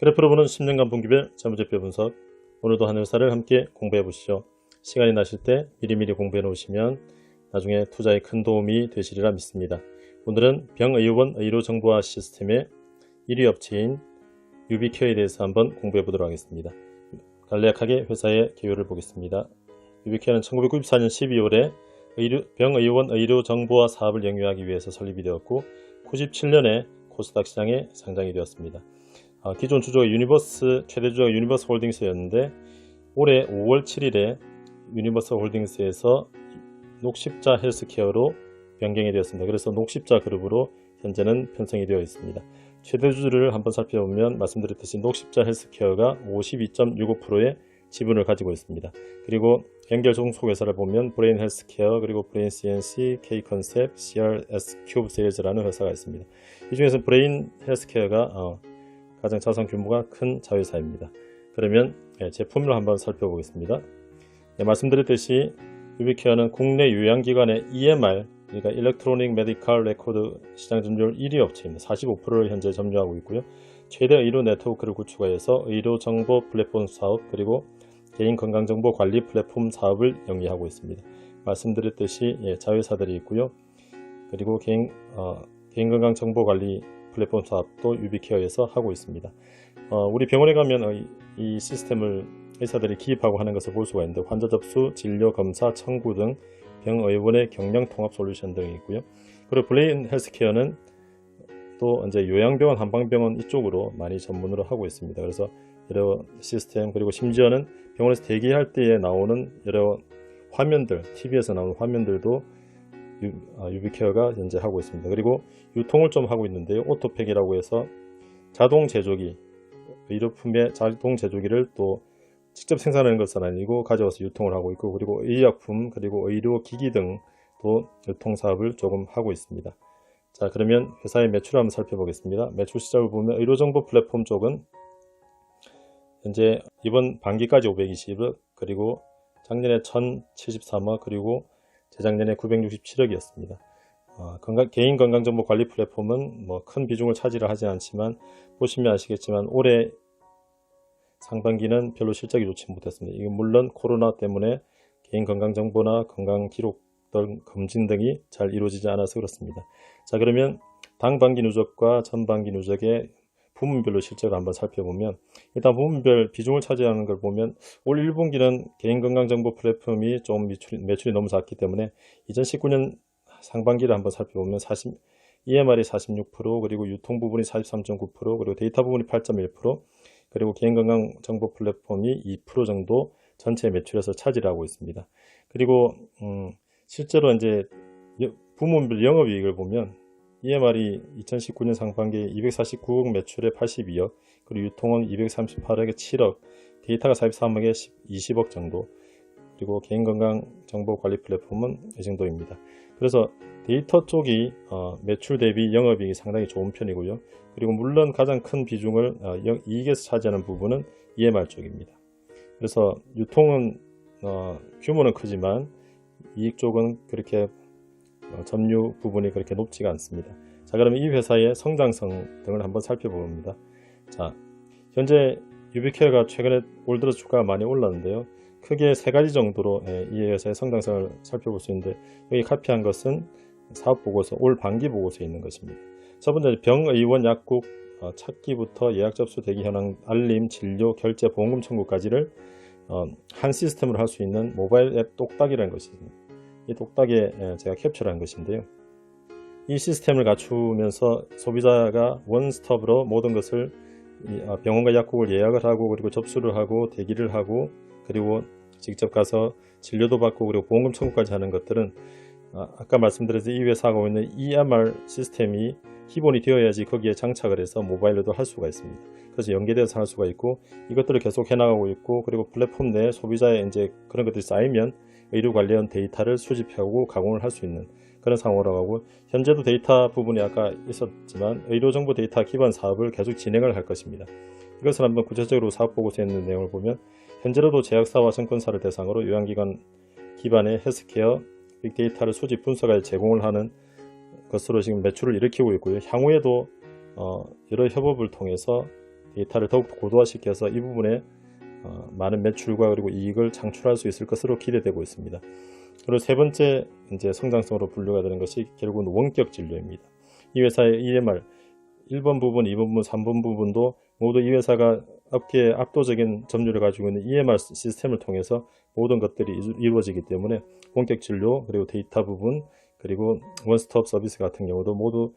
그래프로 보는 10년간 분기별 재무제표 분석. 오늘도 한 회사를 함께 공부해 보시죠. 시간이 나실 때 미리미리 공부해 놓으시면 나중에 투자에 큰 도움이 되시리라 믿습니다. 오늘은 병의원 의료정보화 시스템의 1위 업체인 유비케어에 대해서 한번 공부해 보도록 하겠습니다. 간략하게 회사의 개요를 보겠습니다. 유비케어는 1994년 12월에 병의원 의료정보화 사업을 영위하기 위해서 설립이 되었고 97년에 코스닥 시장에 상장이 되었습니다. 기존 주주가 최대 주주가 유니버스 홀딩스였는데 올해 5월 7일에 유니버스 홀딩스에서 녹십자 헬스케어로 변경이 되었습니다. 그래서 녹십자 그룹으로 현재는 편성이 되어 있습니다. 최대 주주를 한번 살펴보면 말씀드렸듯이 녹십자 헬스케어가 52.65%의 지분을 가지고 있습니다. 그리고 연결 종속회사를 보면 브레인 헬스케어, 그리고 브레인 CNC, K컨셉트, CRS 큐브 세일즈라는 회사가 있습니다. 이 중에서 브레인 헬스케어가 가장 자산 규모가 큰 자회사입니다. 그러면 제품을 한번 살펴보겠습니다. 말씀드렸듯이 유비케어는 국내 요양기관의 EMR, 그러니까 일렉트로닉 메디컬 레코드 시장 점유율 1위 업체입니다. 45%를 현재 점유하고 있고요. 최대 의료 네트워크를 구축하여서 의료정보 플랫폼 사업, 그리고 개인 건강정보 관리 플랫폼 사업을 영위하고 있습니다. 말씀드렸듯이 자회사들이 있고요. 그리고 개인 건강정보 관리 플랫폼 사업도 유비케어에서 하고 있습니다. 우리 병원에 가면 이 시스템을 의사들이 기입하고 하는 것을 볼 수가 있는데 환자 접수, 진료, 검사, 청구 등 병의원의 경영 통합 솔루션 등이 있고요. 그리고 브레인 헬스케어는 또 이제 요양병원, 한방병원 이쪽으로 많이 전문으로 하고 있습니다. 그래서 여러 시스템, 그리고 심지어는 병원에서 대기할 때에 나오는 여러 화면들, TV에서 나오는 화면들도 유비케어가 현재 하고 있습니다. 그리고 유통을 좀 하고 있는데요. 오토팩이라고 해서 자동 제조기, 의료품의 자동 제조기를 또 직접 생산하는 것은 아니고 가져와서 유통을 하고 있고, 그리고 의약품, 그리고 의료기기 등도 유통사업을 조금 하고 있습니다. 자, 그러면 회사의 매출을 한번 살펴보겠습니다. 매출 시작을 보면 의료정보 플랫폼 쪽은 현재 이번 반기까지 520억, 그리고 작년에 1073억, 그리고 재작년에 967억이었습니다. 개인 건강정보 관리 플랫폼은 큰 비중을 차지를 하지 않지만 보시면 아시겠지만 올해 상반기는 별로 실적이 좋지 못했습니다. 이건 물론 코로나 때문에 개인 건강정보나 건강기록 등 검진 등이 잘 이루어지지 않아서 그렇습니다. 자, 그러면 당반기 누적과 전반기 누적의 부문별로 실적을 한번 살펴보면 일단 부문별 비중을 차지하는 걸 보면 올 1분기는 개인건강정보 플랫폼이 좀 매출이 너무 작기 때문에 2019년 상반기를 한번 살펴보면 EMR이 46%, 그리고 유통 부분이 43.9%, 그리고 데이터 부분이 8.1%, 그리고 개인건강정보 플랫폼이 2% 정도 전체 매출에서 차지를 하고 있습니다. 그리고 실제로 이제 부문별 영업이익을 보면 EMR이 2019년 상반기에 249억 매출에 82억, 그리고 유통은 238억에 7억, 데이터가 43억에 20억 정도, 그리고 개인건강정보 관리 플랫폼은 이 정도입니다. 그래서 데이터 쪽이 매출 대비 영업이익이 상당히 좋은 편이고요. 그리고 물론 가장 큰 비중을 이익에서 차지하는 부분은 EMR 쪽입니다. 그래서 유통은 규모는 크지만 이익 쪽은 그렇게 점유 부분이 그렇게 높지가 않습니다. 자, 그러면 이 회사의 성장성 등을 한번 살펴봅니다. 자, 현재 유비케어가 최근에 올 들어 주가가 많이 올랐는데요. 크게 세 가지 정도로 이 회사의 성장성을 살펴볼 수 있는데, 여기 카피한 것은 사업보고서, 올 반기 보고서에 있는 것입니다. 첫 번째, 병의원 약국 찾기부터 예약 접수, 대기 현황, 알림, 진료, 결제, 보험금 청구까지를 한 시스템으로 할 수 있는 모바일 앱 똑딱이라는 것입니다. 이 똑딱에 제가 캡처를 한 것인데요. 이 시스템을 갖추면서 소비자가 원스톱으로 모든 것을 병원과 약국을 예약을 하고, 그리고 접수를 하고, 대기를 하고, 그리고 직접 가서 진료도 받고, 그리고 보험금 청구까지 하는 것들은 아까 말씀드렸듯이 이 회사가 하고 있는 EMR 시스템이 기본이 되어야지 거기에 장착을 해서 모바일로도 할 수가 있습니다. 그래서 연계돼서 할 수가 있고, 이것들을 계속 해나가고 있고, 그리고 플랫폼 내 소비자의 이제 그런 것들이 쌓이면 의료 관련 데이터를 수집하고 가공을 할 수 있는 그런 상황으로 하고, 현재도 데이터 부분이 아까 있었지만 의료정보 데이터 기반 사업을 계속 진행을 할 것입니다. 이것을 한번 구체적으로 사업보고서에 있는 내용을 보면 현재로도 제약사와 증권사를 대상으로 요양기관 기반의 헬스케어 빅데이터를 수집 분석하여 제공을 하는 것으로 지금 매출을 일으키고 있고요. 향후에도 여러 협업을 통해서 데이터를 더욱 고도화시켜서 이 부분에 많은 매출과 그리고 이익을 창출할 수 있을 것으로 기대되고 있습니다. 그리고 세 번째 이제 성장성으로 분류가 되는 것이 결국은 원격 진료입니다. 이 회사의 EMR 1번 부분, 2번 부분, 3번 부분도 모두 이 회사가 업계의 압도적인 점유율을 가지고 있는 EMR 시스템을 통해서 모든 것들이 이루어지기 때문에 원격 진료, 그리고 데이터 부분, 그리고 원스톱 서비스 같은 경우도 모두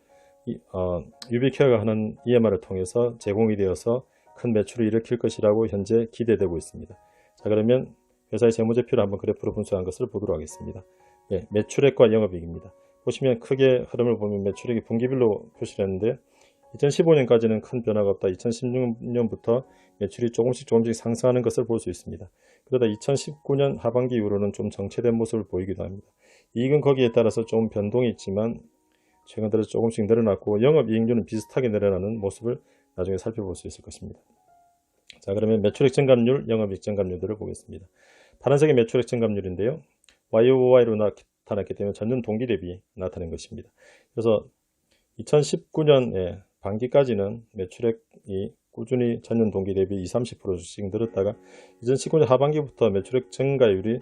유비케어가 하는 EMR을 통해서 제공이 되어서 큰 매출을 일으킬 것이라고 현재 기대되고 있습니다. 자, 그러면 회사의 재무제표를 한번 그래프로 분석한 것을 보도록 하겠습니다. 예, 매출액과 영업이익입니다. 보시면 크게 흐름을 보면 매출액이 분기별로 표시를 했는데 2015년까지는 큰 변화가 없다. 2016년부터 매출이 조금씩 상승하는 것을 볼 수 있습니다. 그러다 2019년 하반기 이후로는 좀 정체된 모습을 보이기도 합니다. 이익은 거기에 따라서 좀 변동이 있지만 최근 들어 조금씩 늘어났고 영업이익률은 비슷하게 늘어나는 모습을 나중에 살펴볼 수 있을 것입니다. 자, 그러면 매출액 증감률, 영업이익 증감률들을 보겠습니다. 파란색이 매출액 증감률인데요. YOY로 나타났기 때문에 전년 동기 대비 나타낸 것입니다. 그래서 2019년 반기까지는 매출액이 꾸준히 전년 동기 대비 20-30%씩 늘었다가 2019년 하반기부터 매출액 증가율이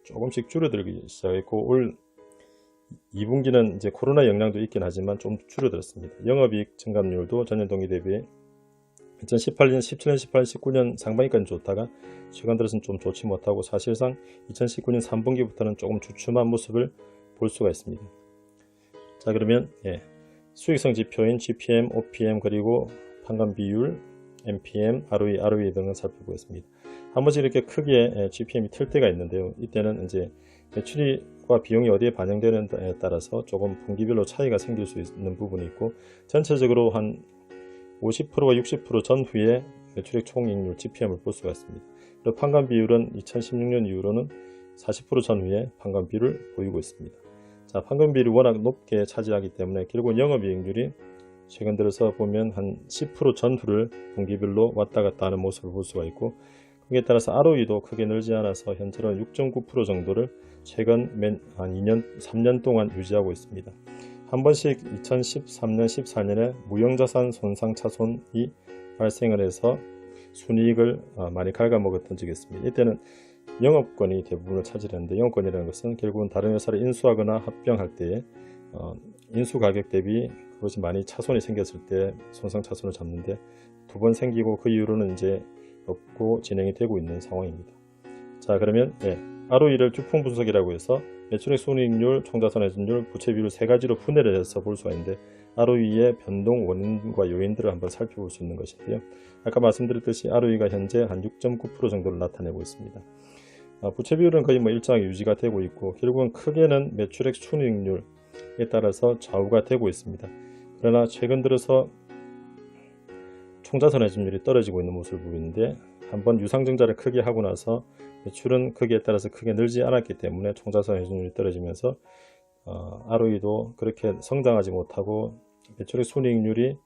조금씩 줄어들기 시작했고 올 2분기는 이제 코로나 영향도 있긴 하지만 좀 줄어들었습니다. 영업이익 증감률도 전년 동기 대비 2018년, 17년, 18년, 19년 상반기까지 좋다가 최근 들어서는 좀 좋지 못하고 사실상 2019년 3분기부터는 조금 주춤한 모습을 볼 수가 있습니다. 자, 그러면 수익성 지표인 GPM, OPM 그리고 판관 비율, MPM, ROE 등을 살펴보겠습니다. 한 번씩 이렇게 크게 GPM이 틀 때가 있는데요. 이때는 이제 매출과 비용이 어디에 반영되는지에 따라서 조금 분기별로 차이가 생길 수 있는 부분이 있고 전체적으로 한 50%와 60% 전후에 매출액 총이익률 GPM을 볼 수가 있습니다. 그리고 판관 비율은 2016년 이후로는 40% 전후에 판관 비율을 보이고 있습니다. 자, 판관 비율이 워낙 높게 차지하기 때문에 결국 영업이익률이 최근 들어서 보면 한 10% 전후를 분기별로 왔다 갔다 하는 모습을 볼 수가 있고 거기에 따라서 ROE도 크게 늘지 않아서 현재는 6.9% 정도를 최근 한 2년, 3년 동안 유지하고 있습니다. 한 번씩 2013년, 14년에 무형자산 손상차손이 발생을 해서 순이익을 많이 갉아먹었던 적이 있습니다. 이때는 영업권이 대부분을 차지했는데 영업권이라는 것은 결국은 다른 회사를 인수하거나 합병할 때에 인수가격 대비 그것이 많이 차손이 생겼을 때 손상차손을 잡는데 두 번 생기고 그 이후로는 이제 없고 진행이 되고 있는 상황입니다. 자, 그러면 ROE를 듀풍 분석이라고 해서 매출액 순이익률, 총자산회전율, 부채 비율 세 가지로 분해를 해서 볼 수가 있는데 ROE의 변동 원인과 요인들을 한번 살펴볼 수 있는 것인데요. 아까 말씀드렸듯이 ROE가 현재 한 6.9% 정도를 나타내고 있습니다. 부채 비율은 거의 일정하게 유지가 되고 있고 결국은 크게는 매출액 순이익률에 따라서 좌우가 되고 있습니다. 그러나 최근 들어서 총자산회전율이 떨어지고 있는 모습을 보이는데 한번 유상증자를 크게 하고 나서 매출은 거기에 따라서 크게 늘지 않았기 때문에 총자산회전율이 떨어지면서 ROE도 그렇게 성장하지 못하고 매출액 순이익률이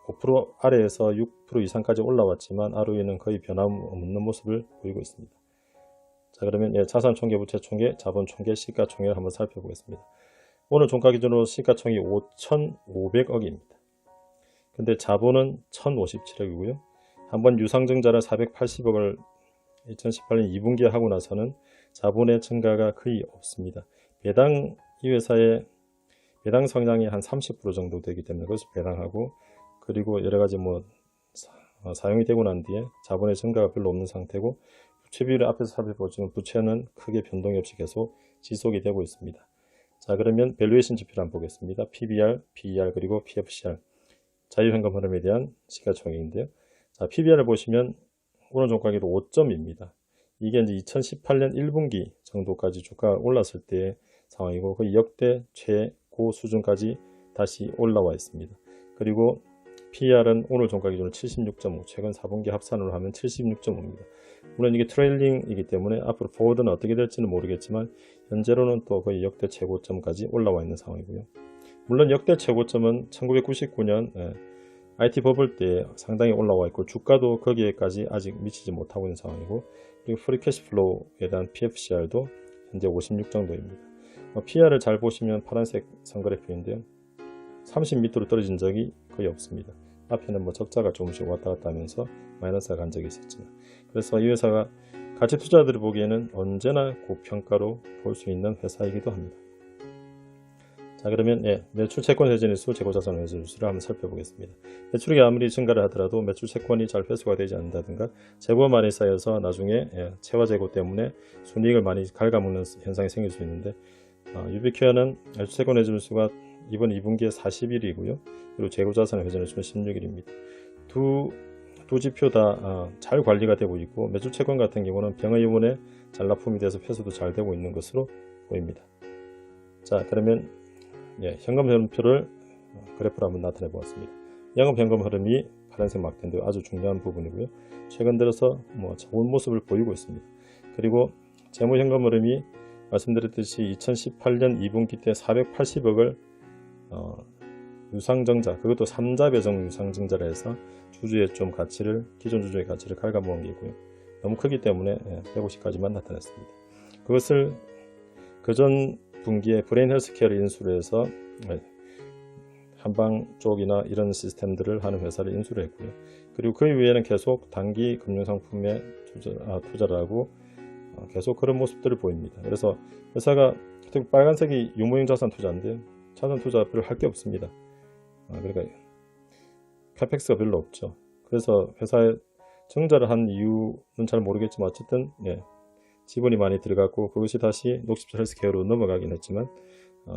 5% 아래에서 6% 이상까지 올라왔지만 ROE는 거의 변함없는 모습을 보이고 있습니다. 자, 그러면 자산총계, 부채총계, 자본총계, 시가총계를 한번 살펴보겠습니다. 오늘 종가 기준으로 시가총액이 5,500억입니다. 근데 자본은 1,057억이고요. 한번 유상증자를 480억을 2018년 2분기에 하고 나서는 자본의 증가가 거의 없습니다. 배당, 이 회사의 배당 성향이 한 30% 정도 되기 때문에 그것을 배당하고 그리고 여러가지 사용이 되고 난 뒤에 자본의 증가가 별로 없는 상태고 부채 비율을 앞에서 살펴보지만 부채는 크게 변동이 없이 계속 지속이 되고 있습니다. 자, 그러면 밸류에이션 지표를 한번 보겠습니다. PBR, PER 그리고 PFCR 자유현금 흐름에 대한 시가총액인데요. 자, PBR을 보시면 오늘 종가기로 5점입니다. 이게 이제 2018년 1분기 정도까지 주가가 올랐을 때의 상황이고 거의 역대 최고 수준까지 다시 올라와 있습니다. 그리고 PER은 오늘 종가 기준으로 76.5, 최근 4분기 합산으로 하면 76.5입니다. 물론 이게 트레일링이기 때문에 앞으로 포워드는 어떻게 될지는 모르겠지만 현재로는 또 거의 역대 최고점까지 올라와 있는 상황이고요. 물론 역대 최고점은 1999년 IT 버블 때 상당히 올라와 있고 주가도 거기에까지 아직 미치지 못하고 있는 상황이고 그리고 프리 캐시플로우에 대한 PFCR도 현재 56 정도입니다. PR을 잘 보시면 파란색 선그래프인데요. 30 밑으로 떨어진 적이 거의 없습니다. 앞에는 뭐 적자가 조금씩 왔다 갔다 하면서 마이너스가 간 적이 있었지만, 그래서 이 회사가 가치 투자자들이 보기에는 언제나 고평가로 볼 수 있는 회사이기도 합니다. 자, 그러면 매출 채권 회전일수, 재고자산 회전일수를 한번 살펴보겠습니다. 매출이 아무리 증가를 하더라도 매출 채권이 잘 회수가 되지 않는다든가 재고가 많이 쌓여서 나중에 채화 재고 때문에 순이익을 많이 갉아먹는 현상이 생길 수 있는데, 유비케어는 매출 채권 회전일수가 이번 2분기에 40일이고요. 그리고 재고자산 회전일수는 16일입니다. 두 지표 다 잘 관리가 되고 있고, 매출 채권 같은 경우는 병의원에 잘 납품이 돼서 회수도 잘 되고 있는 것으로 보입니다. 자, 그러면 현금 흐름표를 그래프로 한번 나타내 보았습니다. 영업 현금 흐름이 파란색 막대인데 아주 중요한 부분이고요. 최근 들어서 좋은 모습을 보이고 있습니다. 그리고 재무 현금 흐름이 말씀드렸듯이 2018년 2분기 때 480억을 유상증자, 그것도 3자 배정 유상증자를 해서 주주의 좀 가치를, 기존 주주의 가치를 갉아먹은 게고요. 너무 크기 때문에 150까지만 나타냈습니다. 그것을 그전 분기에 브레인 헬스케어를 인수를 해서 한방 쪽이나 이런 시스템들을 하는 회사를 인수를 했고요. 그리고 그 이후에는 계속 단기 금융상품에 투자를 하고 계속 그런 모습들을 보입니다. 그래서 회사가 특히 빨간색이 유무형 자산 투자인데 자산 투자 별로 할 게 없습니다. 그러니까 카펙스가 별로 없죠. 그래서 회사에 증자를 한 이유는 잘 모르겠지만 어쨌든 지분이 많이 들어갔고 그것이 다시 녹십자 헬스케어로 넘어가긴 했지만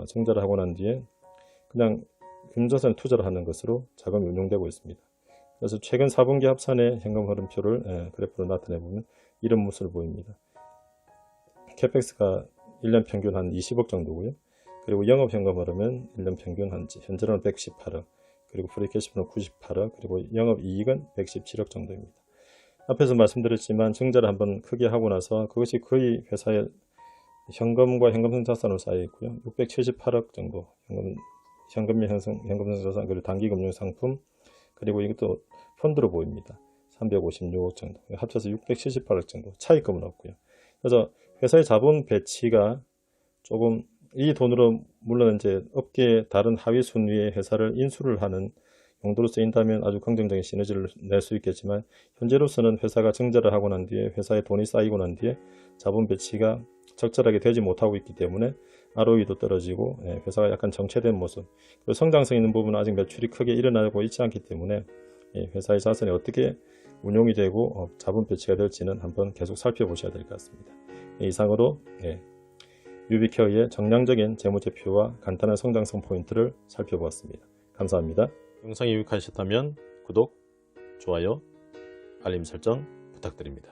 증자를 하고 난 뒤에 그냥 금융자산에 투자를 하는 것으로 자금이 운용되고 있습니다. 그래서 최근 4분기 합산의 현금 흐름표를 그래프로 나타내 보면 이런 모습을 보입니다. 캐펙스가 1년 평균 한 20억 정도고요. 그리고 영업 현금 흐름은 1년 평균 현재로는 118억, 그리고 프리캐시플로는 98억, 그리고 영업 이익은 117억 정도입니다. 앞에서 말씀드렸지만 증자를 한번 크게 하고 나서 그것이 거의 회사의 현금과 현금성 자산으로 쌓여 있고요. 678억 정도 현금성 자산, 그리고 단기 금융 상품, 그리고 이것도 펀드로 보입니다. 356억 정도, 합쳐서 678억 정도, 차익금은 없고요. 그래서 회사의 자본 배치가 조금 이 돈으로 물론 이제 업계 다른 하위 순위의 회사를 인수를 하는 용도로 쓰인다면 아주 긍정적인 시너지를 낼 수 있겠지만, 현재로서는 회사가 증자를 하고 난 뒤에 회사에 돈이 쌓이고 난 뒤에 자본 배치가 적절하게 되지 못하고 있기 때문에 ROE도 떨어지고 회사가 약간 정체된 모습, 그리고 성장성 있는 부분은 아직 매출이 크게 일어나고 있지 않기 때문에 회사의 자산이 어떻게 운용이 되고 자본 배치가 될지는 한번 계속 살펴보셔야 될 것 같습니다. 이상으로 유비케어의 정량적인 재무제표와 간단한 성장성 포인트를 살펴보았습니다. 감사합니다. 영상이 유익하셨다면 구독, 좋아요, 알림 설정 부탁드립니다.